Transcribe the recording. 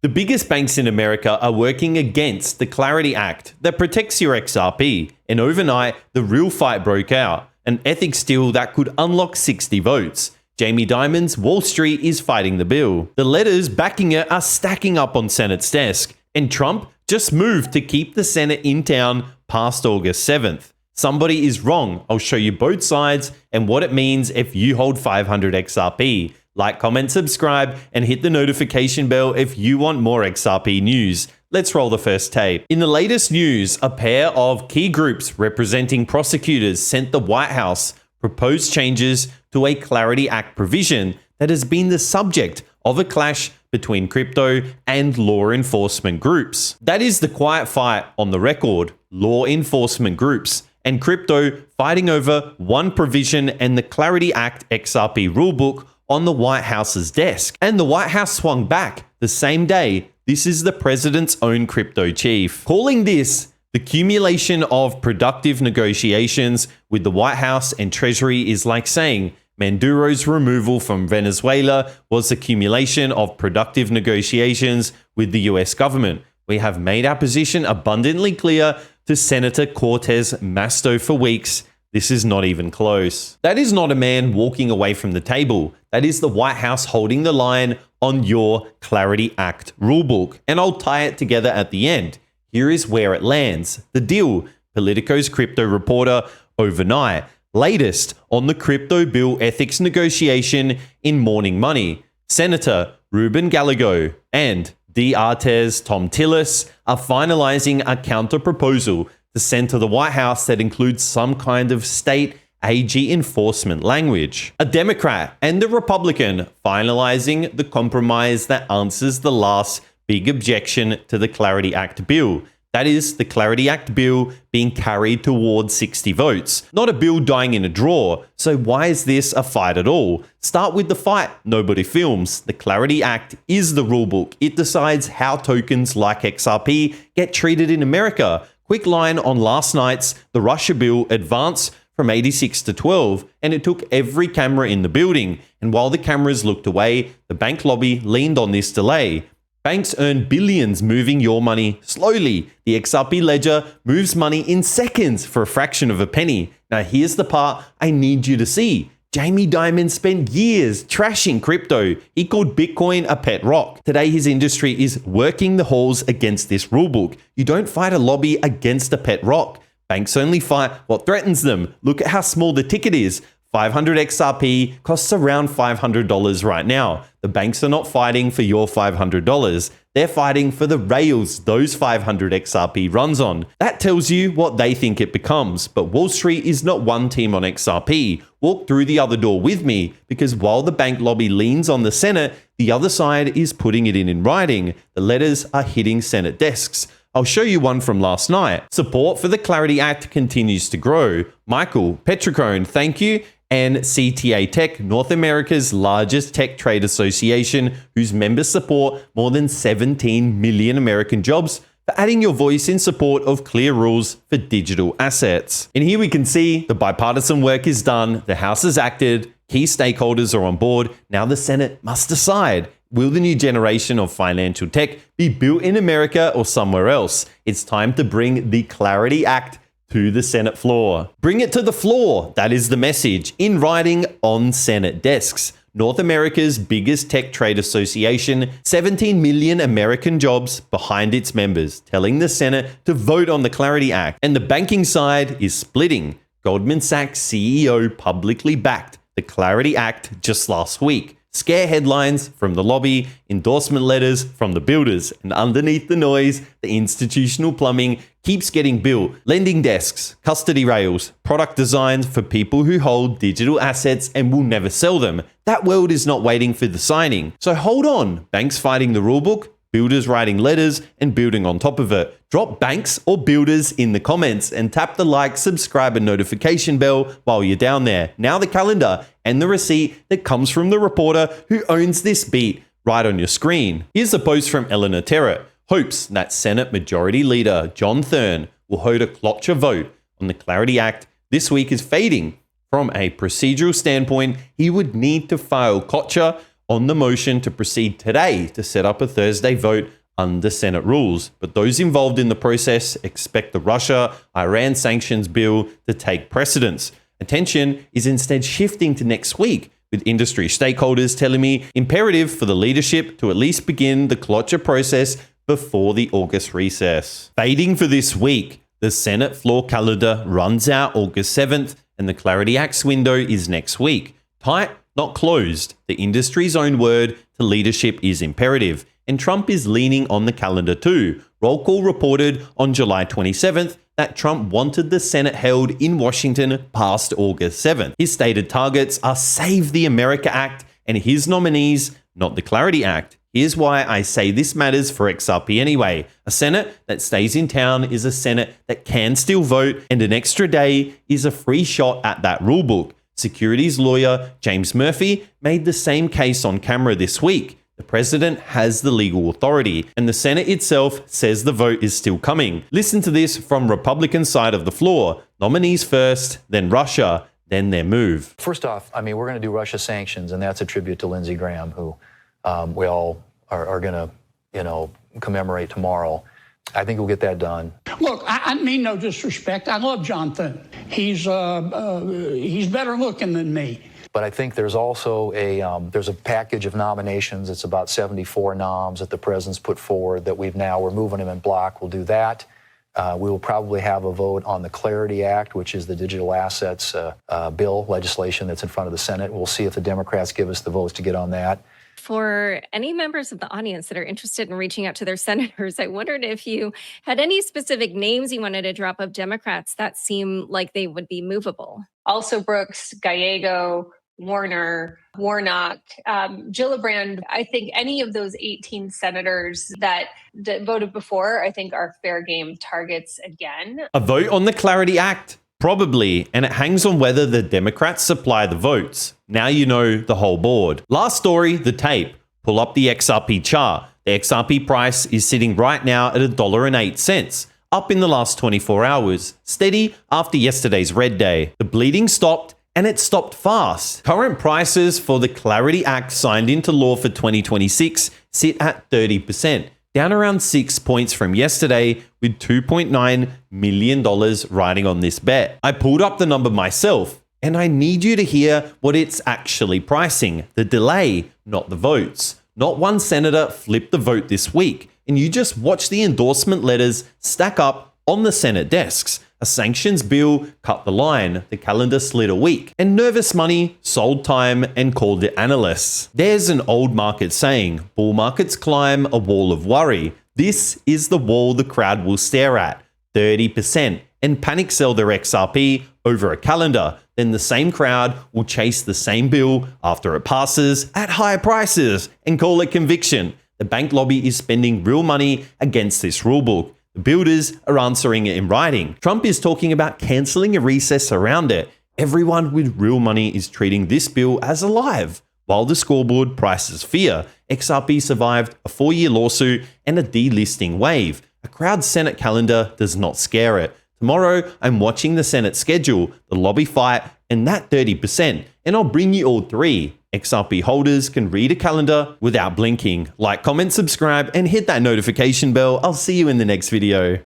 The biggest banks in America are working against the Clarity Act that protects your XRP, and overnight, the real fight broke out, an ethics deal that could unlock 60 votes. Jamie Dimon's Wall Street is fighting the bill. The letters backing it are stacking up on Senate's desk, and Trump just moved to keep the Senate in town past August 7th. Somebody is wrong. I'll show you both sides and what it means if you hold 500 XRP. Like, comment, subscribe, and hit the notification bell if you want more XRP news. Let's roll the first tape. In the latest news, a pair of key groups representing prosecutors sent the White House proposed changes to a Clarity Act provision that has been the subject of a clash between crypto and law enforcement groups. That is the quiet fight on the record, law enforcement groups and crypto fighting over one provision and the Clarity Act XRP rulebook on the White House's desk. And the White House swung back the same day. This is the president's own crypto chief, calling this the accumulation of productive negotiations with the White House and Treasury is like saying Maduro's removal from Venezuela was accumulation of productive negotiations with the US government. We have made our position abundantly clear to Senator Cortez Masto for weeks. This is not even close. That is not a man walking away from the table. That is the White House holding the line on your Clarity Act rulebook. And I'll tie it together at the end. Here is where it lands. The deal. Politico's crypto reporter overnight. Latest on the crypto bill ethics negotiation in Morning Money. Senator Ruben Gallego and Latest are finalizing a counter proposal to send to the White House that includes some kind of state AG enforcement language. A Democrat and a Republican finalizing the compromise that answers the last big objection to the Clarity Act bill. That is, the Clarity Act bill being carried towards 60 votes. Not a bill dying in a draw. So why is this a fight at all? Start with the fight nobody films. The Clarity Act is the rulebook. It decides how tokens like XRP get treated in America. Quick line on last night's The Russia bill advanced from 86 to 12, and it took every camera in the building. And while the cameras looked away, the bank lobby leaned on this delay. Banks earn billions moving your money slowly. The XRP ledger moves money in seconds for a fraction of a penny. Now here's the part I need you to see. Jamie Dimon spent years trashing crypto. He called Bitcoin a pet rock. Today his industry is working the halls against this rulebook. You don't fight a lobby against a pet rock. Banks only fight what threatens them. Look at how small the ticket is. 500 XRP costs around $500 right now. The banks are not fighting for your $500. They're fighting for the rails those 500 XRP runs on. That tells you what they think it becomes. But Wall Street is not one team on XRP. Walk through the other door with me, because while the bank lobby leans on the Senate, the other side is putting it in writing. The letters are hitting Senate desks. I'll show you one from last night. Support for the Clarity Act continues to grow. Michael Petricone, thank you. And CTA Tech, North America's largest tech trade association, whose members support more than 17 million American jobs, for adding your voice in support of clear rules for digital assets. And here we can see the bipartisan work is done, the House has acted, key stakeholders are on board. Now the Senate must decide. Will the new generation of financial tech be built in America or somewhere else? It's time to bring the Clarity Act to the Senate floor. Bring it to the floor. That is the message. In writing on Senate desks. North America's biggest tech trade association, 17 million American jobs behind its members, telling the Senate to vote on the Clarity Act. And the banking side is splitting. Goldman Sachs CEO publicly backed the Clarity Act just last week. Scare headlines from the lobby, endorsement letters from the builders, and underneath the noise, the institutional plumbing keeps getting built. Lending desks, custody rails, product designs for people who hold digital assets and will never sell them. That world is not waiting for the signing. So hold on. Banks fighting the rulebook, builders writing letters and building on top of it. Drop banks or builders in the comments and tap the like, subscribe and notification bell while you're down there. Now the calendar and the receipt that comes from the reporter who owns this beat right on your screen. Here's a post from Eleanor Terrett. Hopes that Senate Majority Leader John Thune will hold a cloture vote on the Clarity Act this week is fading. From a procedural standpoint, he would need to file cloture on the motion to proceed today to set up a Thursday vote under Senate rules. But those involved in the process expect the Russia-Iran sanctions bill to take precedence. Attention is instead shifting to next week, with industry stakeholders telling me imperative for the leadership to at least begin the cloture process before the August recess. Fading for this week, the Senate floor calendar runs out August 7th, and the Clarity Act's window is next week. Tight, not closed. The industry's own word to leadership is imperative, and Trump is leaning on the calendar too. Roll Call reported on July 27th that Trump wanted the Senate held in Washington past August 7th. His stated targets are Save the America Act and his nominees, not the Clarity Act. Here's why I say this matters for XRP anyway. A Senate that stays in town is a Senate that can still vote, and an extra day is a free shot at that rulebook. Securities lawyer James Murphy made the same case on camera this week. The president has the legal authority, and the Senate itself says the vote is still coming. Listen to this from Republican side of the floor. Nominees first, then Russia, then their move. First off, I mean, we're going to do Russia sanctions, and that's a tribute to Lindsey Graham, who we all are going to, commemorate tomorrow. I think we'll get that done. Look, I mean no disrespect. I love John Thune. He's better looking than me. But I think there's also there's a package of nominations. It's about 74 noms that the president's put forward that we're moving them in block. We'll do that. We will probably have a vote on the Clarity Act, which is the digital assets bill legislation that's in front of the Senate. We'll see if the Democrats give us the votes to get on that. For any members of the audience that are interested in reaching out to their senators, I wondered if you had any specific names you wanted to drop of Democrats that seem like they would be movable. Also Brooks, Gallego, Warner, Warnock, Gillibrand. I think any of those 18 senators that voted before, I think are fair game targets again. A vote on the Clarity Act? Probably, and it hangs on whether the Democrats supply the votes. Now you know the whole board. Last story, the tape. Pull up the XRP chart. The XRP price is sitting right now at $1.08, up in the last 24 hours, steady after yesterday's red day. The bleeding stopped, and it stopped fast. Current prices for the Clarity Act signed into law for 2026 sit at 30%, down around 6 points from yesterday, with $2.9 million riding on this bet. I pulled up the number myself, and I need you to hear what it's actually pricing. The delay, not the votes. Not one senator flipped the vote this week, and you just watch the endorsement letters stack up on the Senate desks. A sanctions bill cut the line, the calendar slid a week, and nervous money sold time and called it analysts. There's an old market saying, bull markets climb a wall of worry. This is the wall the crowd will stare at, 30%, and panic sell their XRP over a calendar. Then the same crowd will chase the same bill after it passes at higher prices and call it conviction. The bank lobby is spending real money against this rulebook. The builders are answering it in writing. Trump is talking about cancelling a recess around it. Everyone with real money is treating this bill as alive. While the scoreboard prices fear, XRP survived a 4-year lawsuit and a delisting wave. A crowd's Senate calendar does not scare it. Tomorrow, I'm watching the Senate schedule, the lobby fight, and that 30%, and I'll bring you all three. XRP holders can read a calendar without blinking. Like, comment, subscribe, and hit that notification bell. I'll see you in the next video.